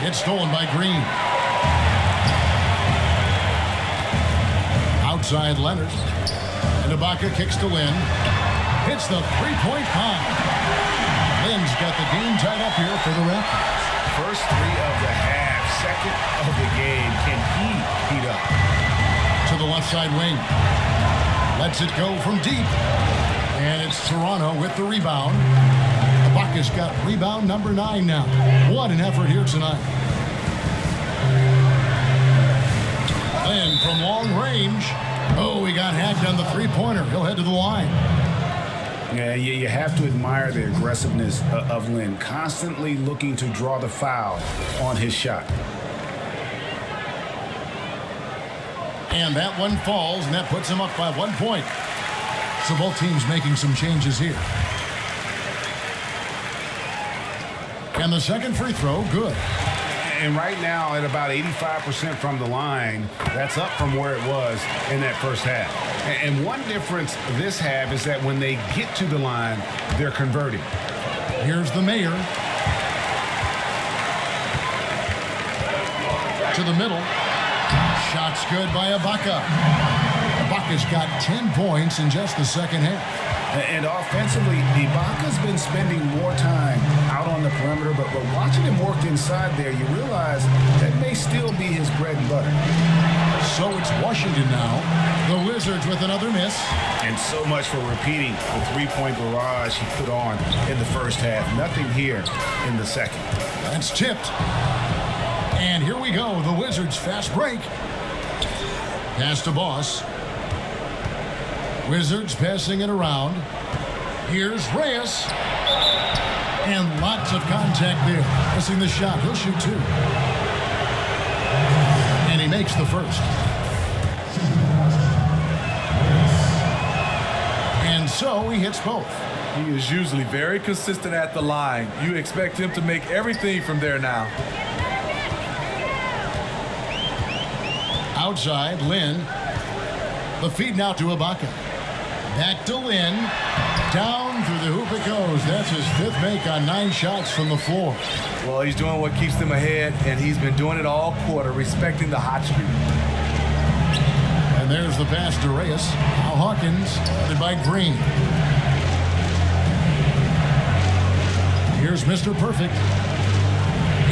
It's stolen by Green. Outside Leonard. And Ibaka kicks to Lynn. Hits the three-point pop. Lynn's got the game tied up here for the Raptors. First 3 of the half, second of the game. Can he heat up? To the left side wing. Lets it go from deep. And it's Toronto with the rebound. Ibaka's got rebound number 9 now. What an effort here tonight. Lynn from long range. Oh, he got hacked on the three-pointer. He'll head to the line. Yeah, you have to admire the aggressiveness of Lynn, constantly looking to draw the foul on his shot. And that one falls, and that puts him up by 1 point. So both teams making some changes here. And the second free throw, good. And right now, at about 85% from the line, that's up from where it was in that first half. And one difference this half is that when they get to the line, they're converting. Here's the mayor. To the middle. Shot's good by Ibaka. Ibaka's got 10 points in just the second half. And offensively, Ibaka's been spending more time out on the perimeter, but watching him work inside there, you realize that may still be his bread and butter. So it's Washington now. The Wizards with another miss. And so much for repeating the three-point barrage he put on in the first half. Nothing here in the second. That's tipped. And here we go. The Wizards fast break. Pass to Boss. Wizards passing it around. Here's Reyes. And lots of contact there. Missing the shot. He'll shoot 2. And he makes the first. And so he hits both. He is usually very consistent at the line. You expect him to make everything from there now. Outside, Lynn. The feed now to Ibaka. Back to Lynn. Down through the hoop it goes. That's his 5th make on 9 shots from the floor. Well, he's doing what keeps them ahead, and he's been doing it all quarter, respecting the hot streak. And there's the pass to Reyes. Now Hawkins, led by Green. Here's Mr. Perfect.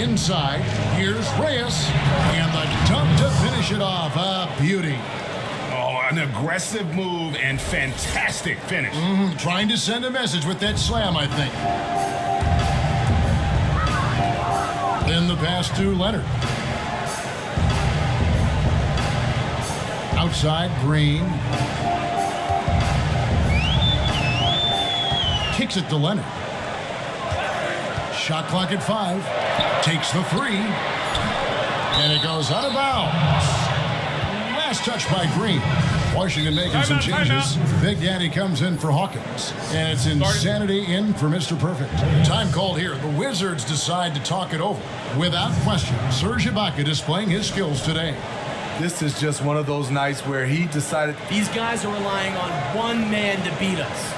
Inside, here's Reyes. And the dunk to finish it off. A beauty. An aggressive move and fantastic finish. Trying to send a message with that slam, I think. Then the pass to Leonard. Outside, Green. Kicks it to Leonard. Shot clock at 5. Takes the 3. And it goes out of bounds. Last touch by Green. Washington making some changes. Big Daddy comes in for Hawkins. And it's insanity in for Mr. Perfect. Time called here. The Wizards decide to talk it over. Without question, Serge Ibaka displaying his skills today. This is just one of those nights where he decided these guys are relying on one man to beat us.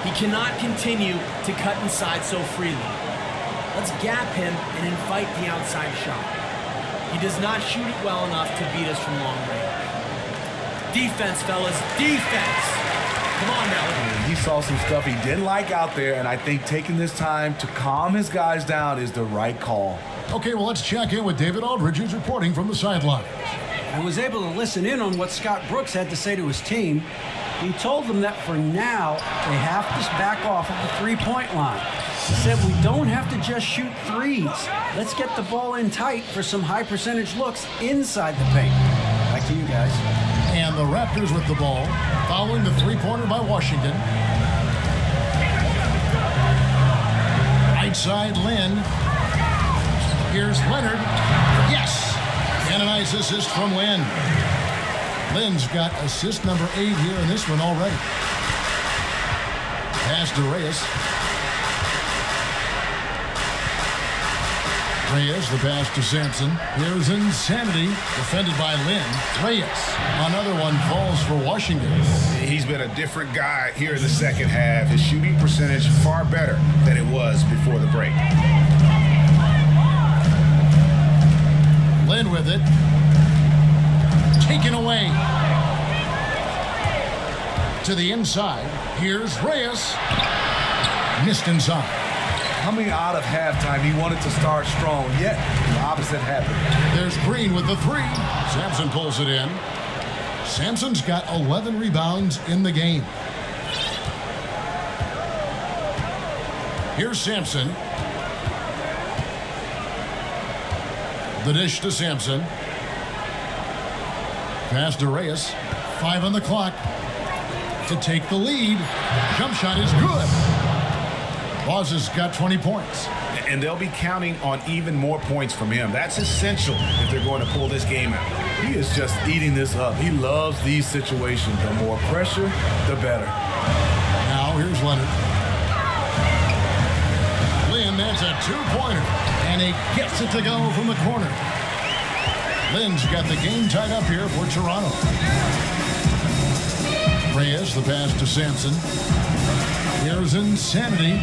He cannot continue to cut inside so freely. Let's gap him and invite the outside shot. He does not shoot it well enough to beat us from long range. Defense, fellas, defense. Come on now. He saw some stuff he didn't like out there, and I think taking this time to calm his guys down is the right call. Okay, well, let's check in with David Aldridge, who's reporting from the sideline. I was able to listen in on what Scott Brooks had to say to his team. He told them that for now, they have to back off of the three-point line. He said, we don't have to just shoot threes. Let's get the ball in tight for some high-percentage looks inside the paint. Back to you guys. And the Raptors with the ball, following the three-pointer by Washington. Right side, Lynn. Here's Leonard. Yes! And a nice assist from Lynn. Lynn's got assist number 8 here in this one already. Pass to Reyes. Reyes, the pass to Sampson. Here's Insanity, defended by Lynn. Reyes, another one falls for Washington. He's been a different guy here in the second half. His shooting percentage far better than it was before the break. Lynn with it. Taken away. To the inside. Here's Reyes. Missed inside. Coming out of halftime, he wanted to start strong, yet the opposite happened. There's Green with the 3. Sampson pulls it in. Sampson's got 11 rebounds in the game. Here's Sampson. The dish to Sampson. Pass to Reyes. 5 on the clock to take the lead. Jump shot is good. Boz has got 20 points. And they'll be counting on even more points from him. That's essential if they're going to pull this game out. He is just eating this up. He loves these situations. The more pressure, the better. Now here's Leonard. Lynn, that's a 2-pointer. And he gets it to go from the corner. Lynn's got the game tied up here for Toronto. Reyes, the pass to Sampson. Here's Insanity.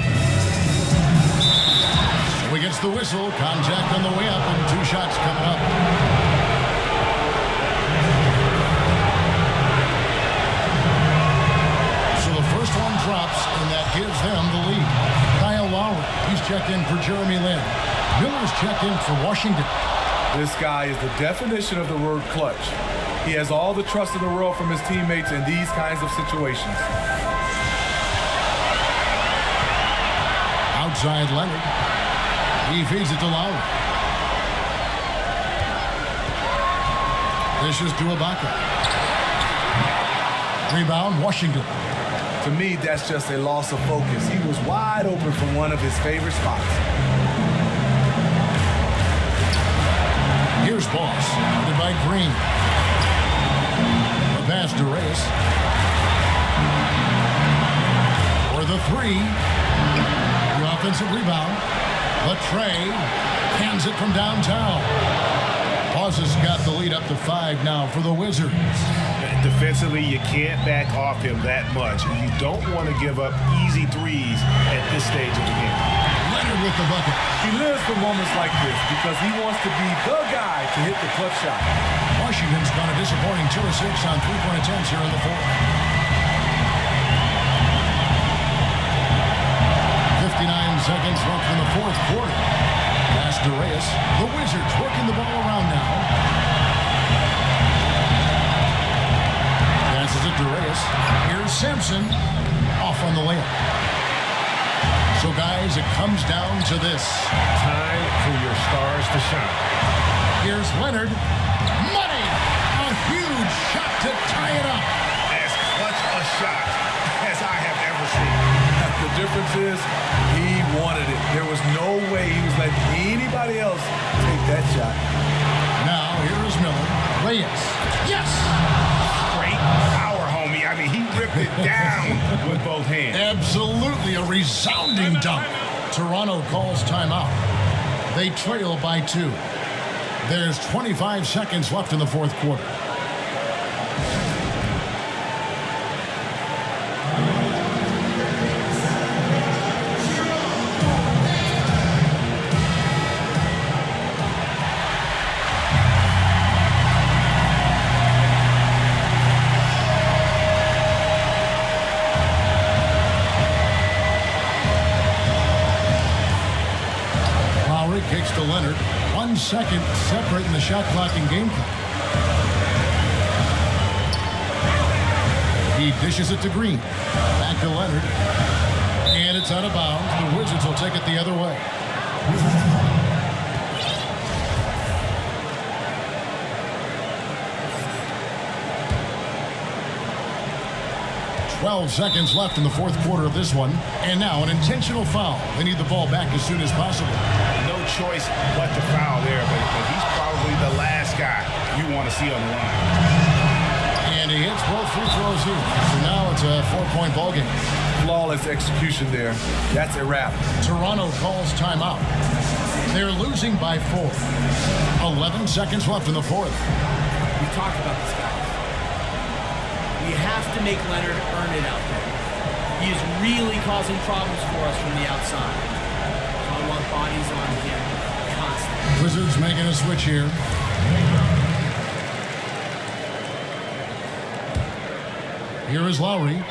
So he gets the whistle. Contact on the way up and 2 shots coming up. So the first one drops, and that gives them the lead. Kyle Lowry, he's checked in for Jeremy Lin. Miller's checked in for Washington. This guy is the definition of the word clutch. He has all the trust in the world from his teammates in these kinds of situations. Outside Leonard. He feeds it to Lowry. This is to Ibaka. Rebound, Washington. To me, that's just a loss of focus. He was wide open from one of his favorite spots. Here's Boss, guarded by Green. The pass to Reyes. For the 3. The offensive rebound. Latrey hands it from downtown. Boss has got the lead up to 5 now for the Wizards. Defensively, you can't back off him that much. You don't want to give up easy threes at this stage of the game. Leonard with the bucket. He lives for moments like this because he wants to be the guy to hit the clutch shot. Washington's gone a disappointing 2 of 6 on 3-point attempts here in the 4th. 59 seconds left in the 4th quarter. Pass to Reyes. The Wizards working the ball around now. Passes it to Reyes. Here's Sampson. Off on the layup. So, guys, it comes down to this. Time for your stars to shine. Here's Leonard. Money! A huge shot to tie it up. As clutch a shot as I have ever seen. The difference is he wanted it. There was no way he was letting anybody else take that shot. Now, here is Miller. Reyes. Yes! Great power, homie. I mean, he ripped it down with both hands. Absolutely a resounding dunk. Toronto calls timeout. They trail by 2. There's 25 seconds left in the 4th quarter. second separating the shot clock and game clock. He dishes it to Green. Back to Leonard. And it's out of bounds. The Wizards will take it the other way. 12 seconds left in the fourth quarter of this one. And now an intentional foul. They need the ball back as soon as possible. No choice but to foul there, but he's probably the last guy you want to see on the line. And he hits both free throws here. So now it's a 4-point ball game. Flawless execution there. That's a wrap. Toronto calls timeout. They're losing by 4. 11 seconds left in the fourth. We talked about this, guys. We have to make Leonard earn it out there. He is really causing problems for us from the outside. So I want bodies on him constantly. Wizards making a switch here. Here is Lowry.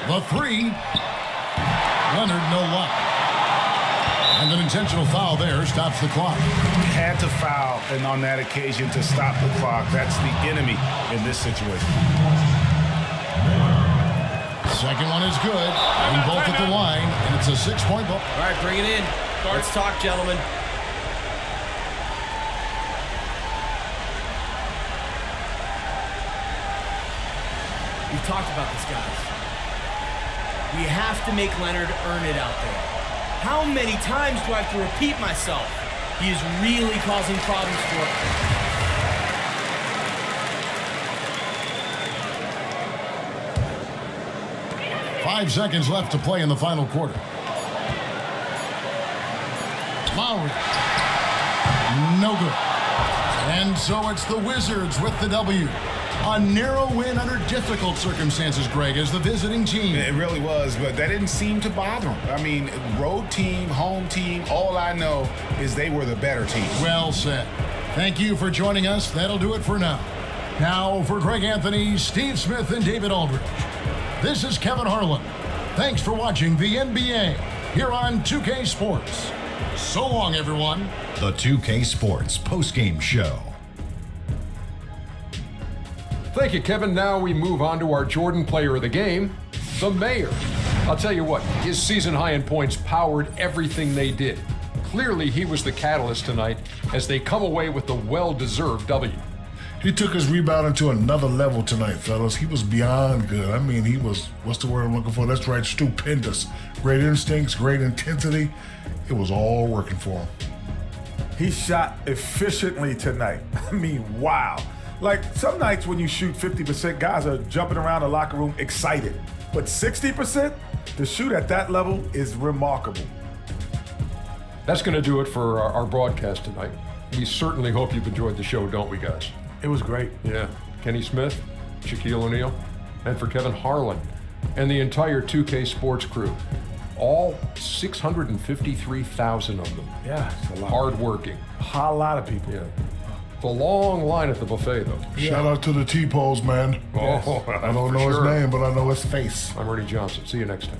The three. Leonard, no luck. And an intentional foul there stops the clock. Had to foul, and on that occasion to stop the clock. That's the enemy in this situation. Second one is good. And both at the line, and it's a 6-point ball. All right, bring it in. Let's talk, gentlemen. We've talked about this, guys. We have to make Leonard earn it out there. How many times do I have to repeat myself? He is really causing problems for us. Five seconds left to play in the final quarter. Lowry. No good. And so it's the Wizards with the W. A narrow win under difficult circumstances, Greg, as the visiting team. It really was, but that didn't seem to bother them. I mean, road team, home team, all I know is they were the better team. Well said. Thank you for joining us. That'll do it for now. Now, for Greg Anthony, Steve Smith, and David Aldridge, this is Kevin Harlan. Thanks for watching the NBA here on 2K Sports. So long, everyone. The 2K Sports postgame show. Thank you, Kevin. Now we move on to our Jordan player of the game, the Mayor. I'll tell you what, his season high in points powered everything they did. Clearly, he was the catalyst tonight as they come away with the well-deserved W. He took his rebounding to another level tonight, fellas. He was beyond good. I mean, he was, what's the word I'm looking for? That's right, stupendous. Great instincts, great intensity. It was all working for him. He shot efficiently tonight. I mean, wow. Like, some nights when you shoot 50%, guys are jumping around the locker room excited. But 60%, to shoot at that level is remarkable. That's going to do it for our broadcast tonight. We certainly hope you've enjoyed the show, don't we, guys? It was great. Yeah. Kenny Smith, Shaquille O'Neal, and for Kevin Harlan, and the entire 2K Sports crew. All 653,000 of them. Yeah, it's a lot. Hard-working. A lot of people. Yeah. The long line at the buffet, though. Shout out to the T-Pose, man. Oh, I don't know his name, but I know his face. I'm Ernie Johnson. See you next time.